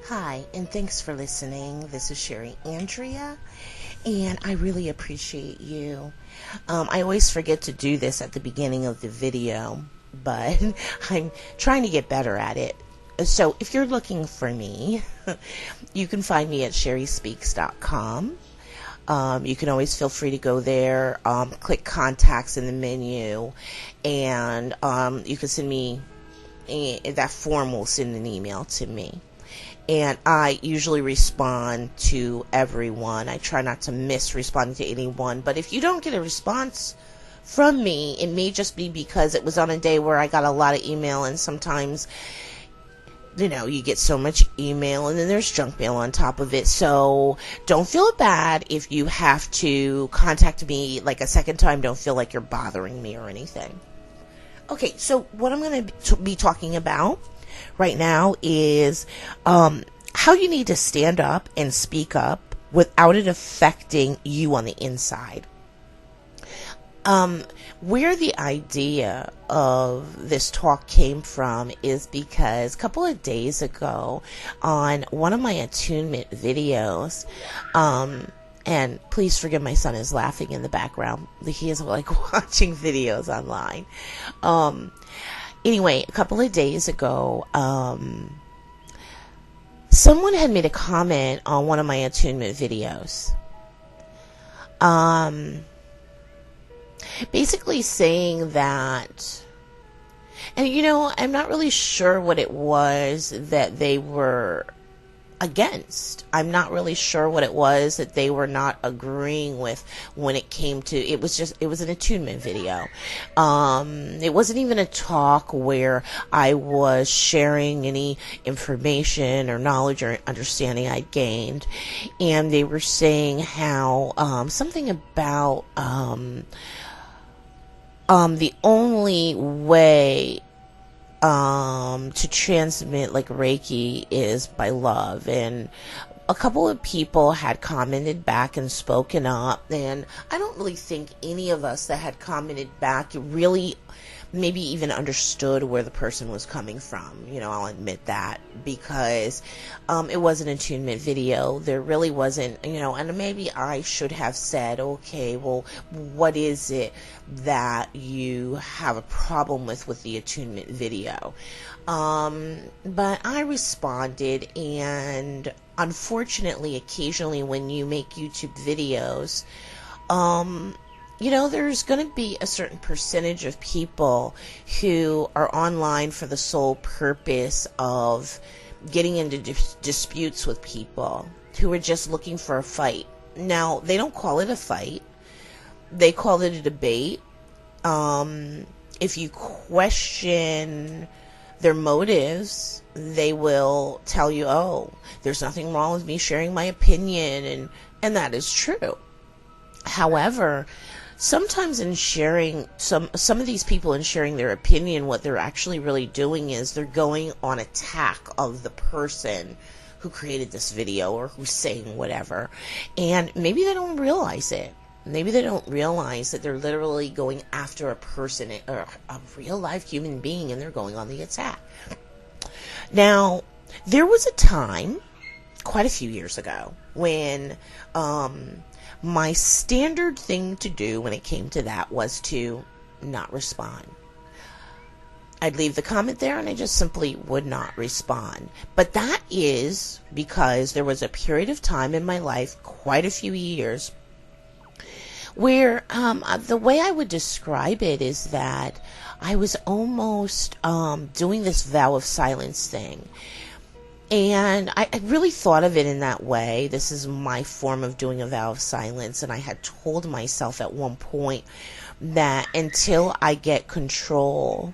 Hi, and thanks for listening. This is Sherry Andrea, and I really appreciate you. I always forget to do this at the beginning of the video, but I'm trying to get better at it. So if you're looking for me, you can find me at sherryspeaks.com. You can always feel free to go there, click contacts in the menu, and you can send me, that form will send an email to me. And I usually respond to everyone. I try not to miss responding to anyone. But if you don't get a response from me, it may just be because it was on a day where I got a lot of email, and sometimes, you get so much email and then there's junk mail on top of it. So don't feel bad if you have to contact me like a second time. Don't feel like you're bothering me or anything. Okay, so what I'm going to be talking about right now is how you need to stand up and speak up without it affecting you on the inside. Where the idea of this talk came from is because a couple of days ago on one of my attunement videos, and please forgive my son is laughing in the background. He is watching videos online. Anyway, a couple of days ago, someone had made a comment on one of my attunement videos. Basically saying that, and I'm not really sure what it was that they were against. I'm not really sure what it was that they were not agreeing with when it came to, it was an attunement video. It wasn't even a talk where I was sharing any information or knowledge or understanding I'd gained. And they were saying how, something about, the only way to transmit like Reiki is by love. And a couple of people had commented back and spoken up, and I don't really think any of us that had commented back really maybe even understood where the person was coming from. I'll admit that, because it was an attunement video. There really wasn't, and maybe I should have said, okay, well, what is it that you have a problem with the attunement video? But I responded, and unfortunately, occasionally when you make YouTube videos, there's going to be a certain percentage of people who are online for the sole purpose of getting into disputes with people, who are just looking for a fight. Now, they don't call it a fight. They call it a debate. If you question their motives, they will tell you, oh, there's nothing wrong with me sharing my opinion, and that is true. However, sometimes in sharing, some of these people in sharing their opinion, what they're actually really doing is they're going on attack of the person who created this video or who's saying whatever. And maybe they don't realize it. Maybe they don't realize that they're literally going after a person, or a real life human being, and they're going on the attack. Now, there was a time, quite a few years ago, when my standard thing to do when it came to that was to not respond. I'd leave the comment there and I just simply would not respond. But that is because there was a period of time in my life, quite a few years, where the way I would describe it is that I was almost doing this vow of silence thing. And I really thought of it in that way. This is my form of doing a vow of silence. And I had told myself at one point that until I get control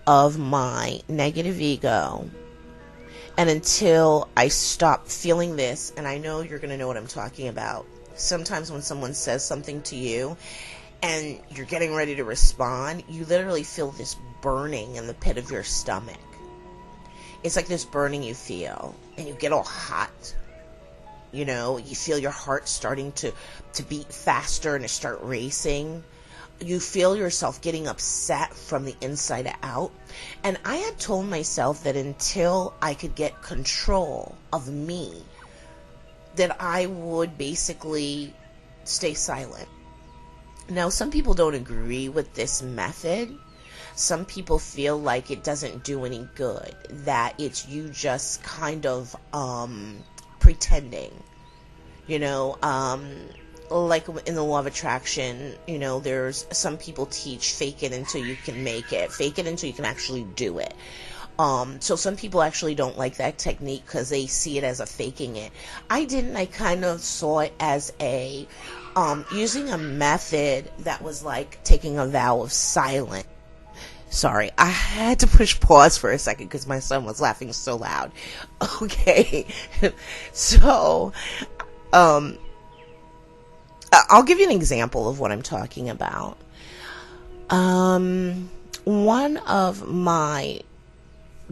of my negative ego, and until I stop feeling this, and I know you're going to know what I'm talking about. Sometimes when someone says something to you and you're getting ready to respond, you literally feel this burning in the pit of your stomach. It's like this burning you feel, and you get all hot. You feel your heart starting to beat faster and to start racing. you feel yourself getting upset from the inside out. And I had told myself that until I could get control of me, that I would basically stay silent. Now, some people don't agree with this method. Some people feel like it doesn't do any good, that it's you just kind of pretending, you know, like in the law of attraction, you know, there's some people teach fake it until you can make it, fake it until you can actually do it. So some people actually don't like that technique because they see it as a faking it. I didn't. I kind of saw it as a using a method that was like taking a vow of silence. Sorry, I had to push pause for a second because my son was laughing so loud. Okay, so I'll give you an example of what I'm talking about. One of my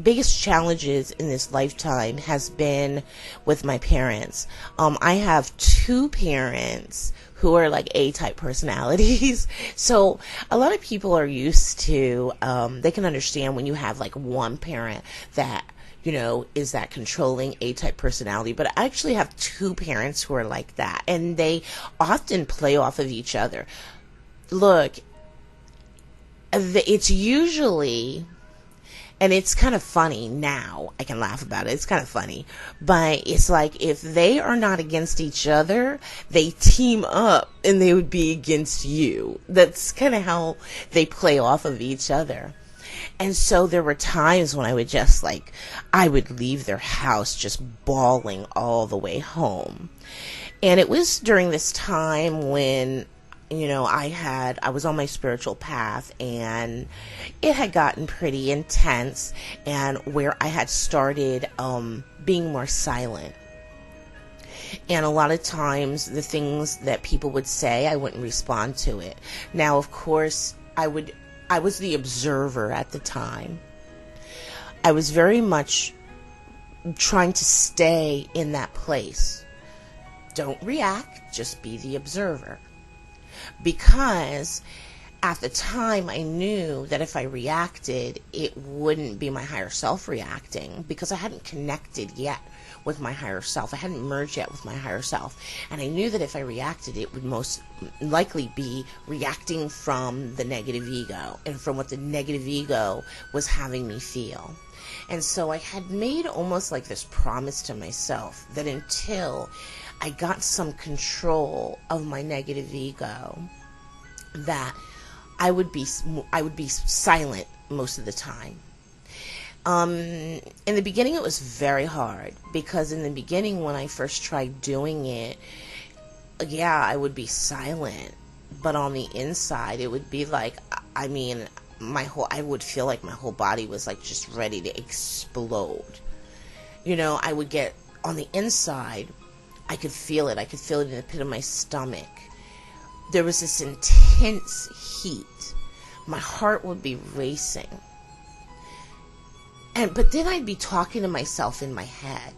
biggest challenges in this lifetime has been with my parents. I have two parents who are like A-type personalities. So a lot of people are used to, they can understand when you have like one parent that, you know, is that controlling A-type personality. But I actually have two parents who are like that, and they often play off of each other. Look, it's usually, and it's kind of funny now. I can laugh about it. It's kind of funny. But it's like if they are not against each other, they team up and they would be against you. That's kind of how they play off of each other. And so there were times when I would just like, I would leave their house just bawling all the way home. And it was during this time when, you know, I was on my spiritual path, and it had gotten pretty intense, and where I had started being more silent. And a lot of times the things that people would say, I wouldn't respond to it. Now, of course, I was the observer at the time. I was very much trying to stay in that place. Don't react, just be the observer. Because at the time I knew that if I reacted, it wouldn't be my higher self reacting, because I hadn't connected yet with my higher self. I hadn't merged yet with my higher self. And I knew that if I reacted, it would most likely be reacting from the negative ego and from what the negative ego was having me feel. And so I had made almost like this promise to myself that until I got some control of my negative ego, that I would be silent most of the time. In the beginning, it was very hard, because in the beginning, when I first tried doing it, yeah, I would be silent, but on the inside, it would be like, I mean, I would feel like my whole body was like just ready to explode. You know, I would get on the inside, I could feel it. I could feel it in the pit of my stomach. There was this intense heat. My heart would be racing. But then I'd be talking to myself in my head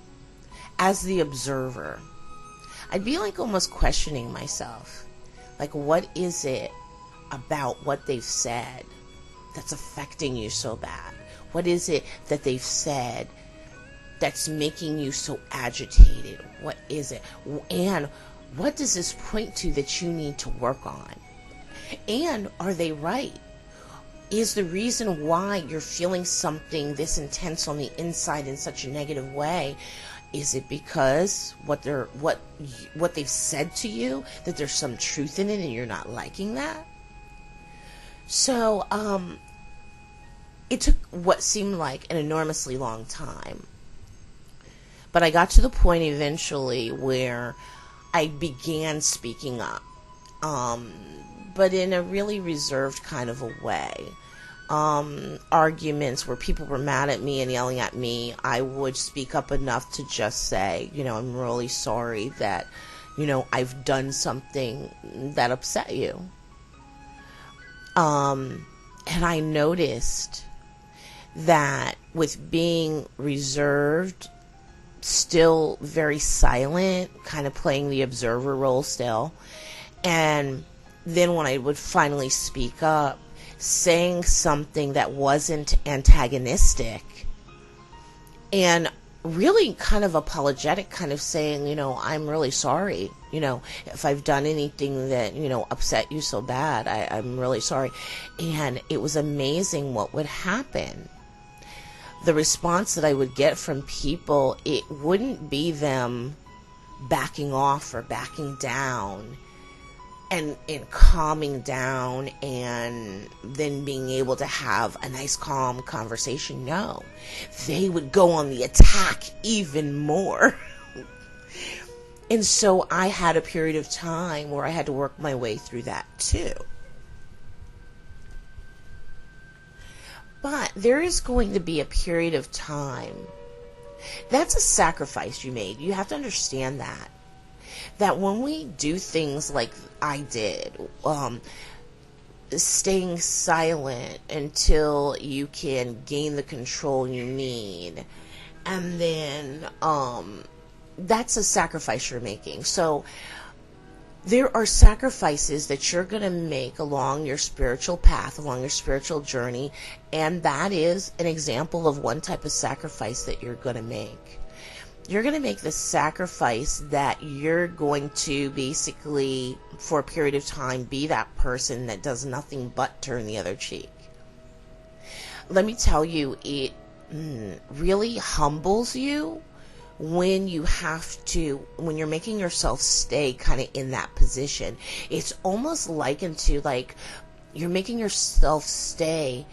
as the observer. I'd be like almost questioning myself. Like, what is it about what they've said that's affecting you so bad? What is it that they've said that's making you so agitated? What is it? And what does this point to that you need to work on? And are they right? Is the reason why you're feeling something this intense on the inside in such a negative way, is it because what they've said to you, that there's some truth in it and you're not liking that? So it took what seemed like an enormously long time. But I got to the point eventually where I began speaking up, but in a really reserved kind of a way. Arguments where people were mad at me and yelling at me, I would speak up enough to just say, you know, I'm really sorry that, you know, I've done something that upset you. And I noticed that with being reserved, still very silent, kind of playing the observer role still, and then when I would finally speak up, saying something that wasn't antagonistic and really kind of apologetic, kind of saying, I'm really sorry, if I've done anything that, upset you so bad, I'm really sorry. And it was amazing what would happen. The response that I would get from people, it wouldn't be them backing off or backing down and calming down and then being able to have a nice calm conversation. No, they would go on the attack even more. And so I had a period of time where I had to work my way through that too. But there is going to be a period of time. That's a sacrifice you made. You have to understand that. That when we do things like I did, staying silent until you can gain the control you need, and then that's a sacrifice you're making. So there are sacrifices that you're going to make along your spiritual path, along your spiritual journey, and that is an example of one type of sacrifice that you're going to make. You're going to make the sacrifice that you're going to basically, for a period of time, be that person that does nothing but turn the other cheek. Let me tell you, it really humbles you when you have to, when you're making yourself stay kind of in that position. It's almost likened to like you're making yourself stay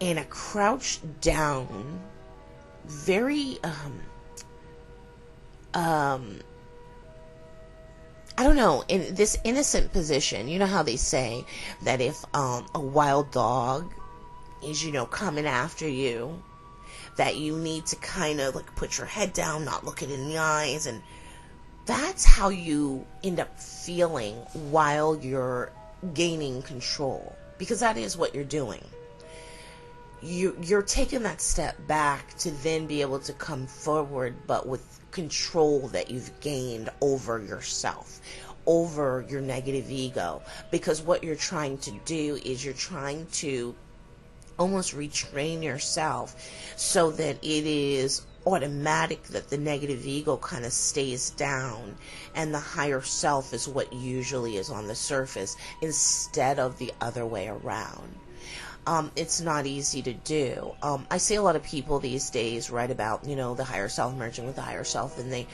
in a crouched down, very, I don't know, in this innocent position. You know how they say that if a wild dog is, coming after you, that you need to kind of like put your head down, not look it in the eyes, and that's how you end up feeling while you're gaining control, because that is what you're doing. You're taking that step back to then be able to come forward, but with control that you've gained over yourself, over your negative ego. Because what you're trying to do is you're trying to almost retrain yourself so that it is automatic that the negative ego kind of stays down and the higher self is what usually is on the surface instead of the other way around. It's not easy to do. I see a lot of people these days write about, the higher self, merging with the higher self, and they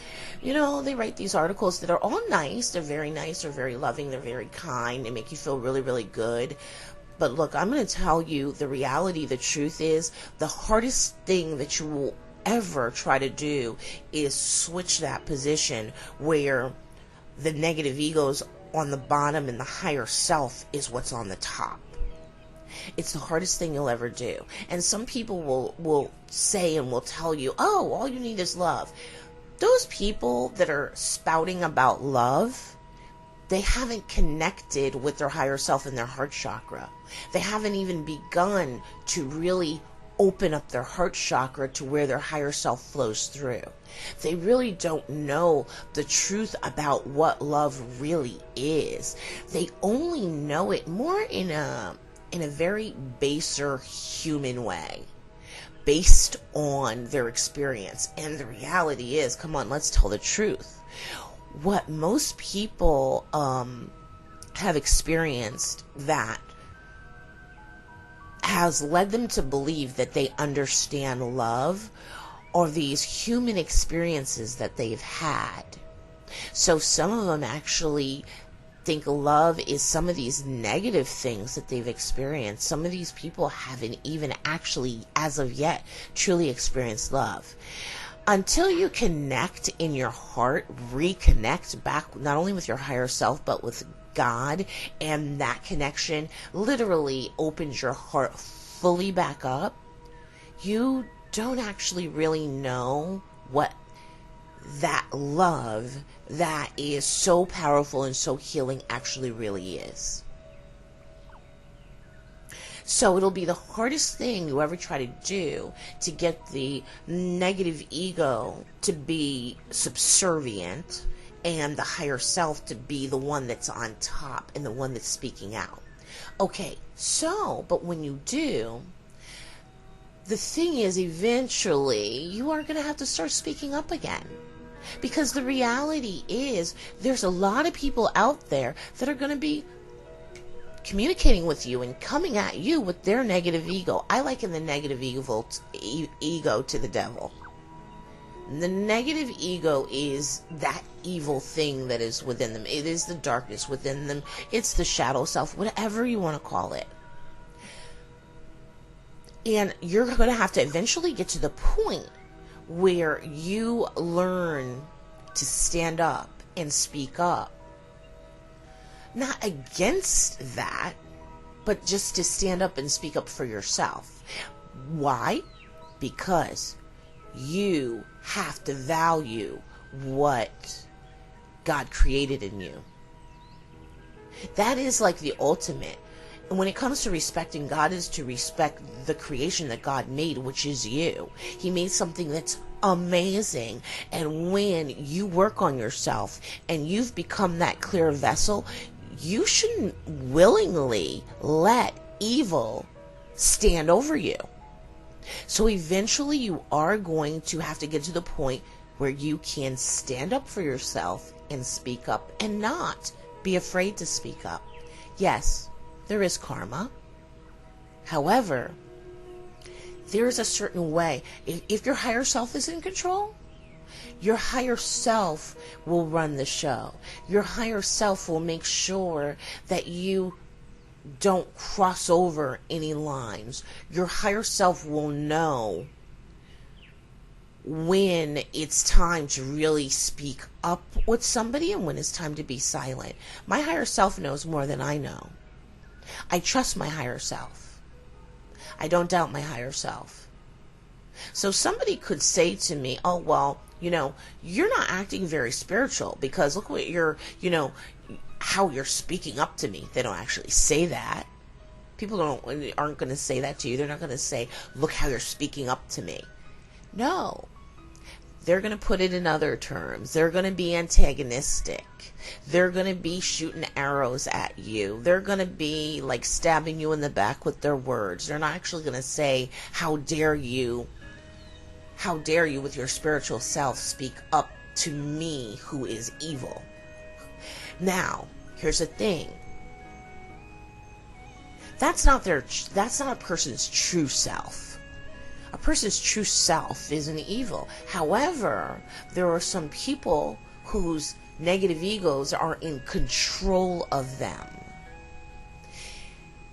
write these articles that are all nice. They're very nice, they're very loving, they're very kind, they make you feel really, really good. But look, I'm going to tell you the reality, the truth is, the hardest thing that you will ever try to do is switch that position where the negative ego's on the bottom and the higher self is what's on the top. It's the hardest thing you'll ever do. And some people will say and will tell you, oh, all you need is love. Those people that are spouting about love, they haven't connected with their higher self and their heart chakra. They haven't even begun to really open up their heart chakra to where their higher self flows through. They really don't know the truth about what love really is. They only know it more in a very baser human way, based on their experience. And the reality is, come on, let's tell the truth. What most people have experienced that has led them to believe that they understand love are these human experiences that they've had. So some of them actually think love is some of these negative things that they've experienced. Some of these people haven't even actually, as of yet, truly experienced love. Until you connect in your heart, reconnect back not only with your higher self, but with God, and that connection literally opens your heart fully back up, you don't actually really know what that love that is so powerful and so healing actually really is. So it'll be the hardest thing you ever try to do to get the negative ego to be subservient and the higher self to be the one that's on top and the one that's speaking out. Okay, so, but when you do, the thing is, eventually, you are going to have to start speaking up again. Because the reality is, there's a lot of people out there that are going to be communicating with you and coming at you with their negative ego. I liken the negative ego to the devil. The negative ego is that evil thing that is within them. It is the darkness within them. It's the shadow self, whatever you want to call it. And you're going to have to eventually get to the point where you learn to stand up and speak up. Not against that, but just to stand up and speak up for yourself. Why? Because you have to value what God created in you. That is like the ultimate. And when it comes to respecting God, is to respect the creation that God made, which is you. He made something that's amazing. And when you work on yourself and you've become that clear vessel, you shouldn't willingly let evil stand over you. So eventually you are going to have to get to the point where you can stand up for yourself and speak up and not be afraid to speak up. Yes, there is karma. However, there is a certain way. If your higher self is in control, your higher self will run the show. Your higher self will make sure that you don't cross over any lines. Your higher self will know when it's time to really speak up with somebody and when it's time to be silent. My higher self knows more than I know. I trust my higher self. I don't doubt my higher self. So somebody could say to me, oh, well, you're not acting very spiritual because look what how you're speaking up to me. They don't actually say that. People aren't going to say that to you. They're not going to say, look how you're speaking up to me. No. They're going to put it in other terms. They're going to be antagonistic. They're going to be shooting arrows at you. They're going to be like stabbing you in the back with their words. They're not actually going to say, how dare you with your spiritual self speak up to me who is evil. Now, here's the thing. That's not a person's true self. A person's true self isn't evil. However, there are some people whose negative egos are in control of them.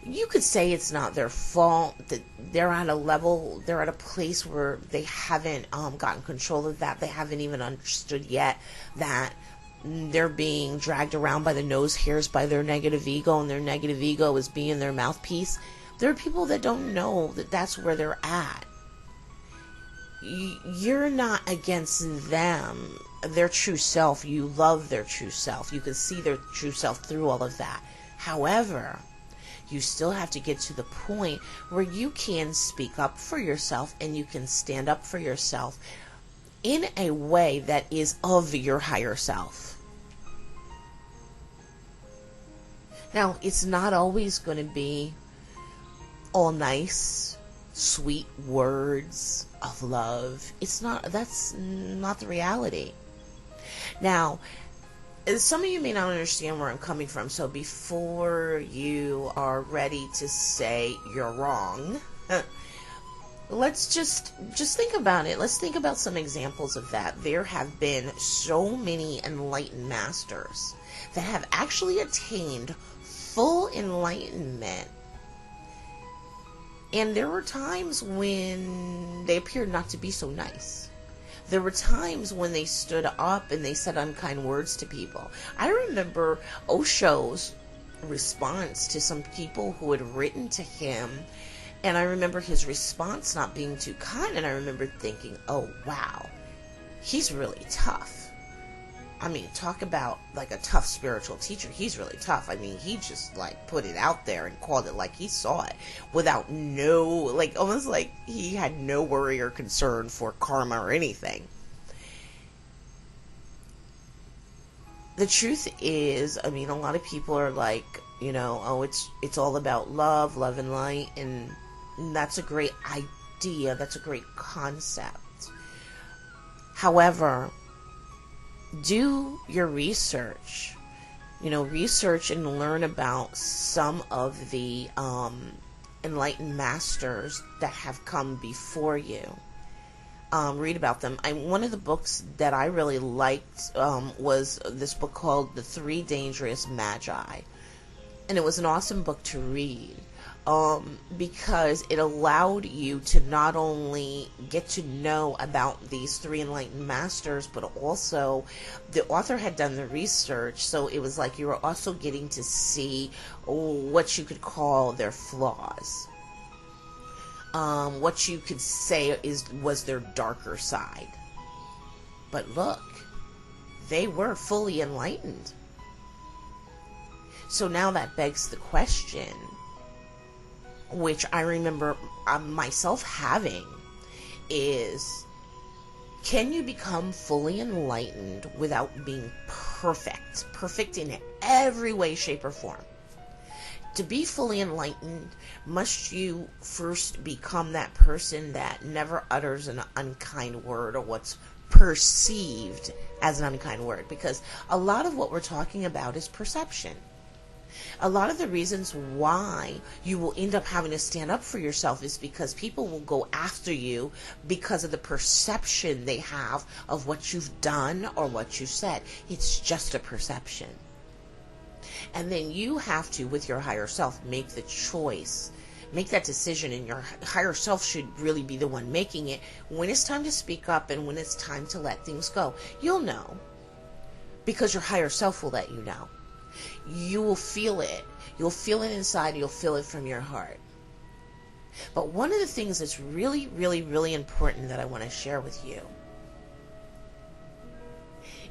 You could say it's not their fault, that they're at a place where they haven't gotten control of that. They haven't even understood yet that they're being dragged around by the nose hairs by their negative ego, and their negative ego is being their mouthpiece. There are people that don't know that that's where they're at. You're not against them, their true self. You love their true self. You can see their true self through all of that. However, you still have to get to the point where you can speak up for yourself and you can stand up for yourself in a way that is of your higher self. Now, it's not always going to be all nice, sweet words of love. That's not the reality. Now, some of you may not understand where I'm coming from, so before you are ready to say you're wrong, let's just think about it. Let's think about some examples of that. There have been so many enlightened masters that have actually attained full enlightenment. And there were times when they appeared not to be so nice. There were times when they stood up and they said unkind words to people. I remember Osho's response to some people who had written to him, and I remember his response not being too kind, and I remember thinking, oh wow, he's really tough. I mean, talk about like a tough spiritual teacher. He's really tough. I mean, he just like put it out there and called it like he saw it without almost like he had no worry or concern for karma or anything. the truth is, I mean, a lot of people are like, oh, it's all about love and light, and that's a great idea. That's a great concept. However, do your research. Research and learn about some of the enlightened masters that have come before you. Read about them. One of the books that I really liked was this book called The Three Dangerous Magi. And it was an awesome book to read because it allowed you to not only get to know about these three enlightened masters, but also the author had done the research, so it was like you were also getting to see what you could call their flaws. What you could say was their darker side. But look, they were fully enlightened. So now that begs the question, which I remember myself having, is, can you become fully enlightened without being perfect? Perfect in every way, shape, or form. To be fully enlightened, must you first become that person that never utters an unkind word, or what's perceived as an unkind word? Because a lot of what we're talking about is perception. A lot of the reasons why you will end up having to stand up for yourself is because people will go after you because of the perception they have of what you've done or what you said. It's just a perception. And then you have to, with your higher self, make the choice, make that decision, and your higher self should really be the one making it. When it's time to speak up and when it's time to let things go, you'll know, because your higher self will let you know. You will feel it. You'll feel it inside. You'll feel it from your heart. But one of the things that's really, really, really important that I want to share with you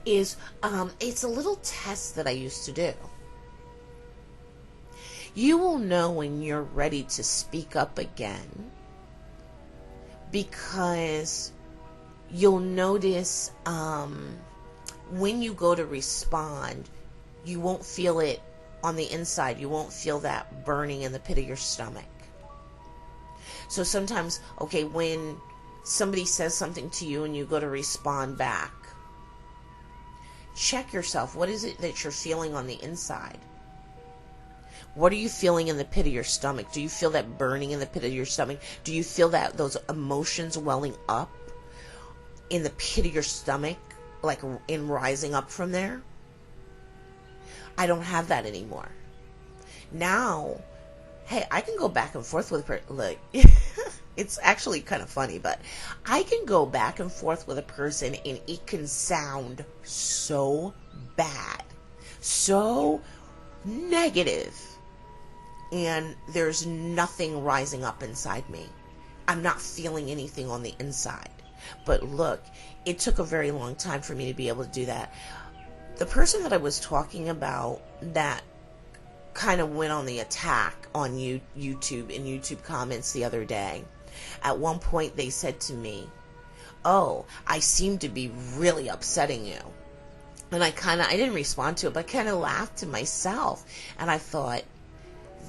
is it's a little test that I used to do. You will know when you're ready to speak up again, because you'll notice when you go to respond, you won't feel it on the inside. You won't feel that burning in the pit of your stomach. So sometimes, okay, when somebody says something to you and you go to respond back, check yourself. What is it that you're feeling on the inside? What are you feeling in the pit of your stomach? Do you feel that burning in the pit of your stomach? Do you feel that those emotions welling up in the pit of your stomach, like in rising up from there? I don't have that anymore. Now, hey, I can go back and forth with her. Look, it's actually kind of funny, but I can go back and forth with a person and it can sound so bad, so negative, and there's nothing rising up inside me. I'm not feeling anything on the inside. But look, it took a very long time for me to be able to do that. The person that I was talking about that kind of went on the attack on YouTube and YouTube comments the other day, at one point they said to me, "Oh, I seem to be really upsetting you." And I didn't respond to it, but I kind of laughed to myself. And I thought,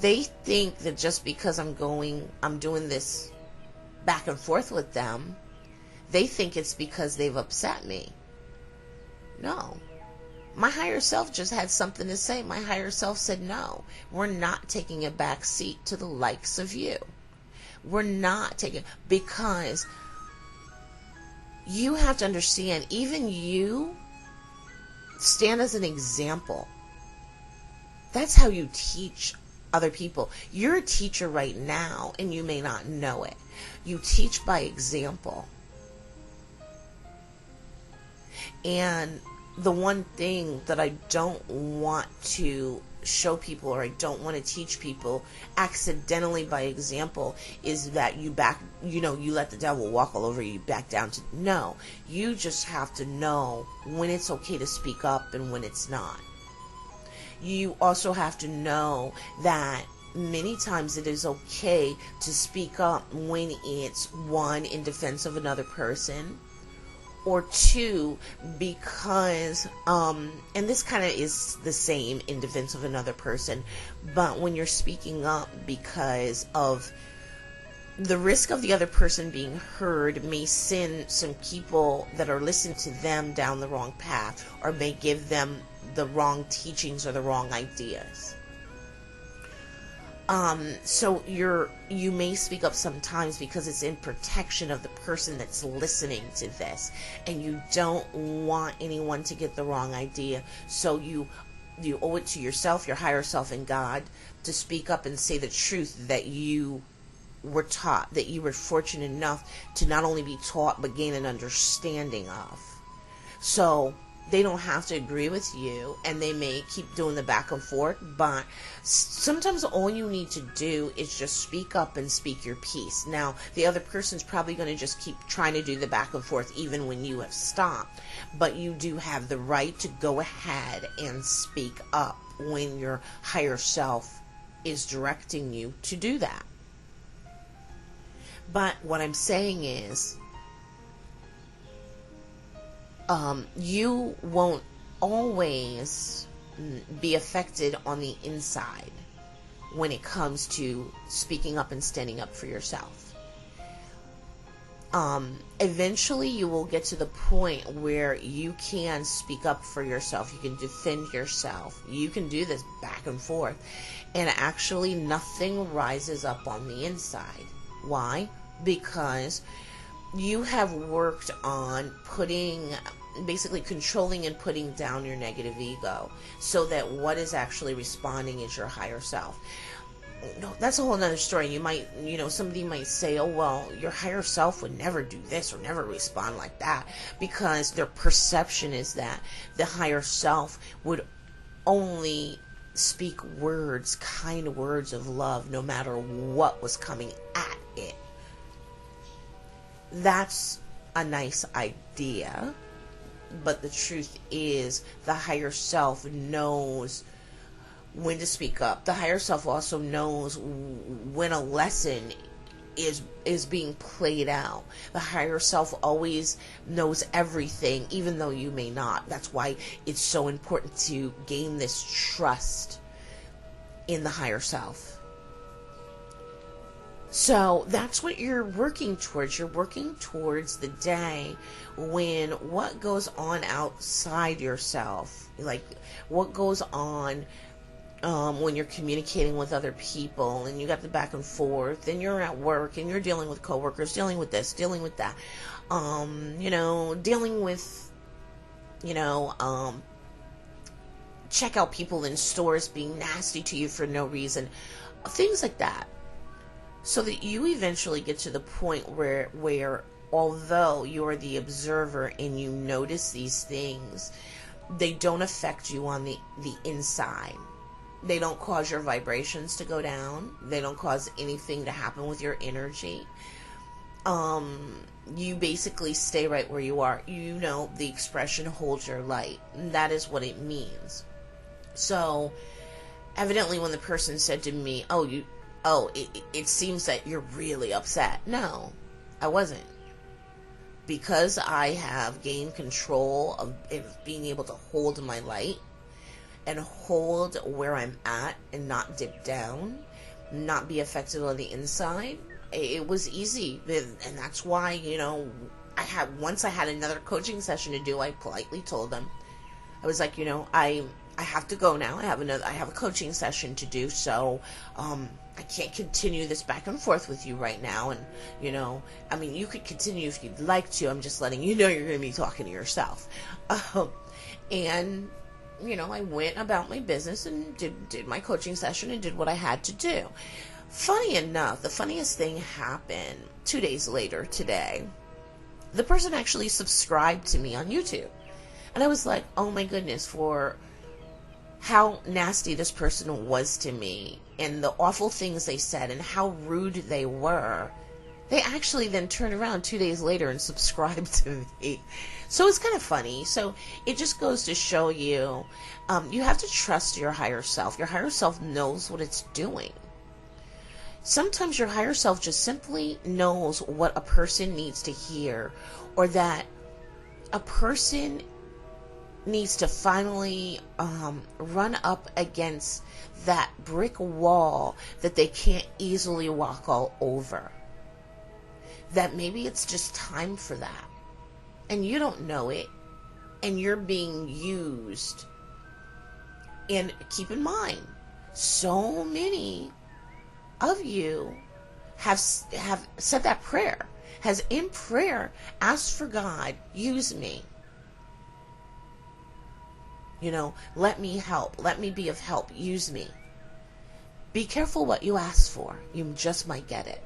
they think that just because I'm doing this back and forth with them, they think it's because they've upset me. No. My higher self just had something to say. My higher self said, no, we're not taking a back seat to the likes of you. We're not taking, because you have to understand, even you stand as an example. That's how you teach other people. You're a teacher right now, and you may not know it. You teach by example. And the one thing that I don't want to show people, or I don't want to teach people accidentally by example, is that you let the devil walk all over you, back down to, no. You just have to know when it's okay to speak up and when it's not. You also have to know that many times it is okay to speak up when it's, one, in defense of another person, or two, because and this kind of is the same in defense of another person, but when you're speaking up because of the risk of the other person being heard, may send some people that are listening to them down the wrong path, or may give them the wrong teachings or the wrong ideas. So you may speak up sometimes because it's in protection of the person that's listening to this, and you don't want anyone to get the wrong idea. So you owe it to yourself, your higher self, and God to speak up and say the truth that you were taught, that you were fortunate enough to not only be taught but gain an understanding of. So they don't have to agree with you, and they may keep doing the back and forth, but sometimes all you need to do is just speak up and speak your piece. Now, the other person's probably going to just keep trying to do the back and forth even when you have stopped, but you do have the right to go ahead and speak up when your higher self is directing you to do that. But what I'm saying is, you won't always be affected on the inside when it comes to speaking up and standing up for yourself. Eventually you will get to the point where you can speak up for yourself. You can defend yourself. You can do this back and forth, and actually nothing rises up on the inside. Why? Because you have worked on basically controlling and putting down your negative ego, so that what is actually responding is your higher self. No, that's a whole nother story. Somebody might say, oh, well, your higher self would never do this or never respond like that, because their perception is that the higher self would only speak words, kind words of love, no matter what was coming at it. That's a nice idea, but the truth is the higher self knows when to speak up. The higher self also knows when a lesson is being played out. The higher self always knows everything, even though you may not. That's why it's so important to gain this trust in the higher self. So that's what you're working towards. You're working towards the day when what goes on outside yourself, like what goes on when you're communicating with other people, and you got the back and forth, and you're at work and you're dealing with coworkers, dealing with this, dealing with that, dealing with, check out people in stores being nasty to you for no reason, things like that. So that you eventually get to the point where although you're the observer and you notice these things, they don't affect you on the inside. They don't cause your vibrations to go down. They don't cause anything to happen with your energy. You basically stay right where you are. The expression "hold your light." That is what it means. So, evidently when the person said to me, it seems that you're really upset. No, I wasn't. Because I have gained control of being able to hold my light and hold where I'm at and not dip down, not be affected on the inside, it was easy. And that's why, once I had another coaching session to do, I politely told them, I was like, I have to go now. I have a coaching session to do, so I can't continue this back and forth with you right now. And you could continue if you'd like to. I'm just letting you know you're going to be talking to yourself. And I went about my business and did my coaching session and did what I had to do. Funny enough, the funniest thing happened 2 days later today. The person actually subscribed to me on YouTube. And I was like, oh my goodness, for how nasty this person was to me and the awful things they said and how rude they were. They actually then turned around 2 days later and subscribed to me. So it's kind of funny. So it just goes to show you, you have to trust your higher self. Your higher self knows what it's doing. Sometimes your higher self just simply knows what a person needs to hear, or that a person needs to finally run up against that brick wall that they can't easily walk all over. That maybe it's just time for that. And you don't know it. And you're being used. And keep in mind, so many of you have said that prayer, has in prayer asked for God, use me. Let me help. Let me be of help. Use me. Be careful what you ask for. You just might get it.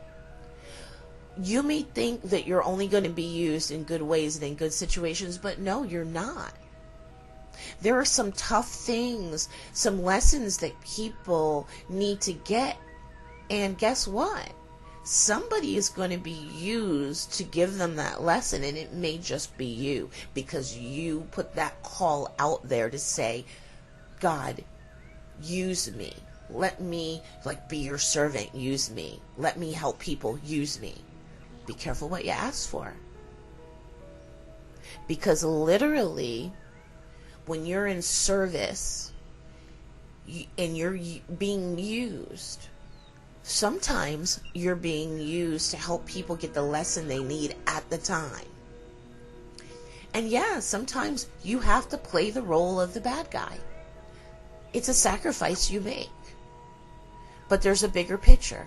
You may think that you're only going to be used in good ways and in good situations, but no, you're not. There are some tough things, some lessons that people need to get. And guess what? Somebody is going to be used to give them that lesson, and it may just be you, because you put that call out there to say, God, use me. Let me be your servant. Use me. Let me help people. Use me. Be careful what you ask for. Because literally, when you're in service and you're being used, sometimes you're being used to help people get the lesson they need at the time. And yeah, sometimes you have to play the role of the bad guy. It's a sacrifice you make. But there's a bigger picture.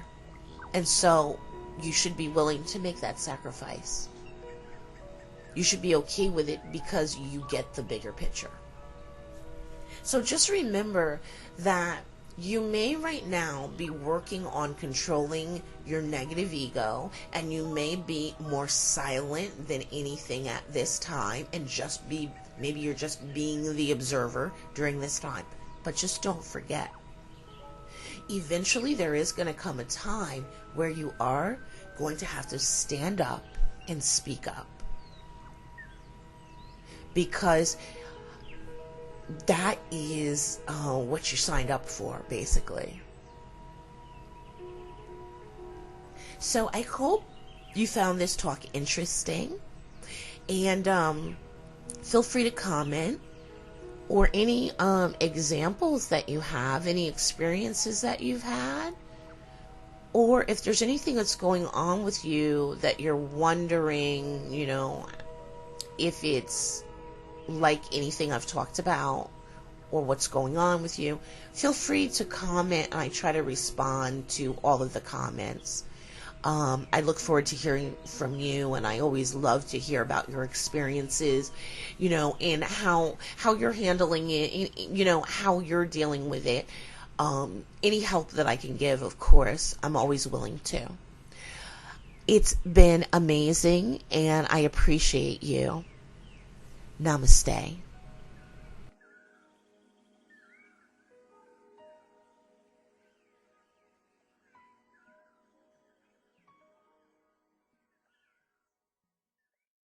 And so you should be willing to make that sacrifice. You should be okay with it because you get the bigger picture. So just remember that you may right now be working on controlling your negative ego, and you may be more silent than anything at this time, and maybe you're just being the observer during this time. But just don't forget, eventually there is going to come a time where you are going to have to stand up and speak up. Because that is what you signed up for, basically. So I hope you found this talk interesting. And feel free to comment, or any examples that you have, any experiences that you've had, or if there's anything that's going on with you that you're wondering, if it's like anything I've talked about or what's going on with you, feel free to comment, and I try to respond to all of the comments. I look forward to hearing from you, and I always love to hear about your experiences, and how you're handling it, how you're dealing with it. Any help that I can give, of course, I'm always willing to. It's been amazing, and I appreciate you. Namaste.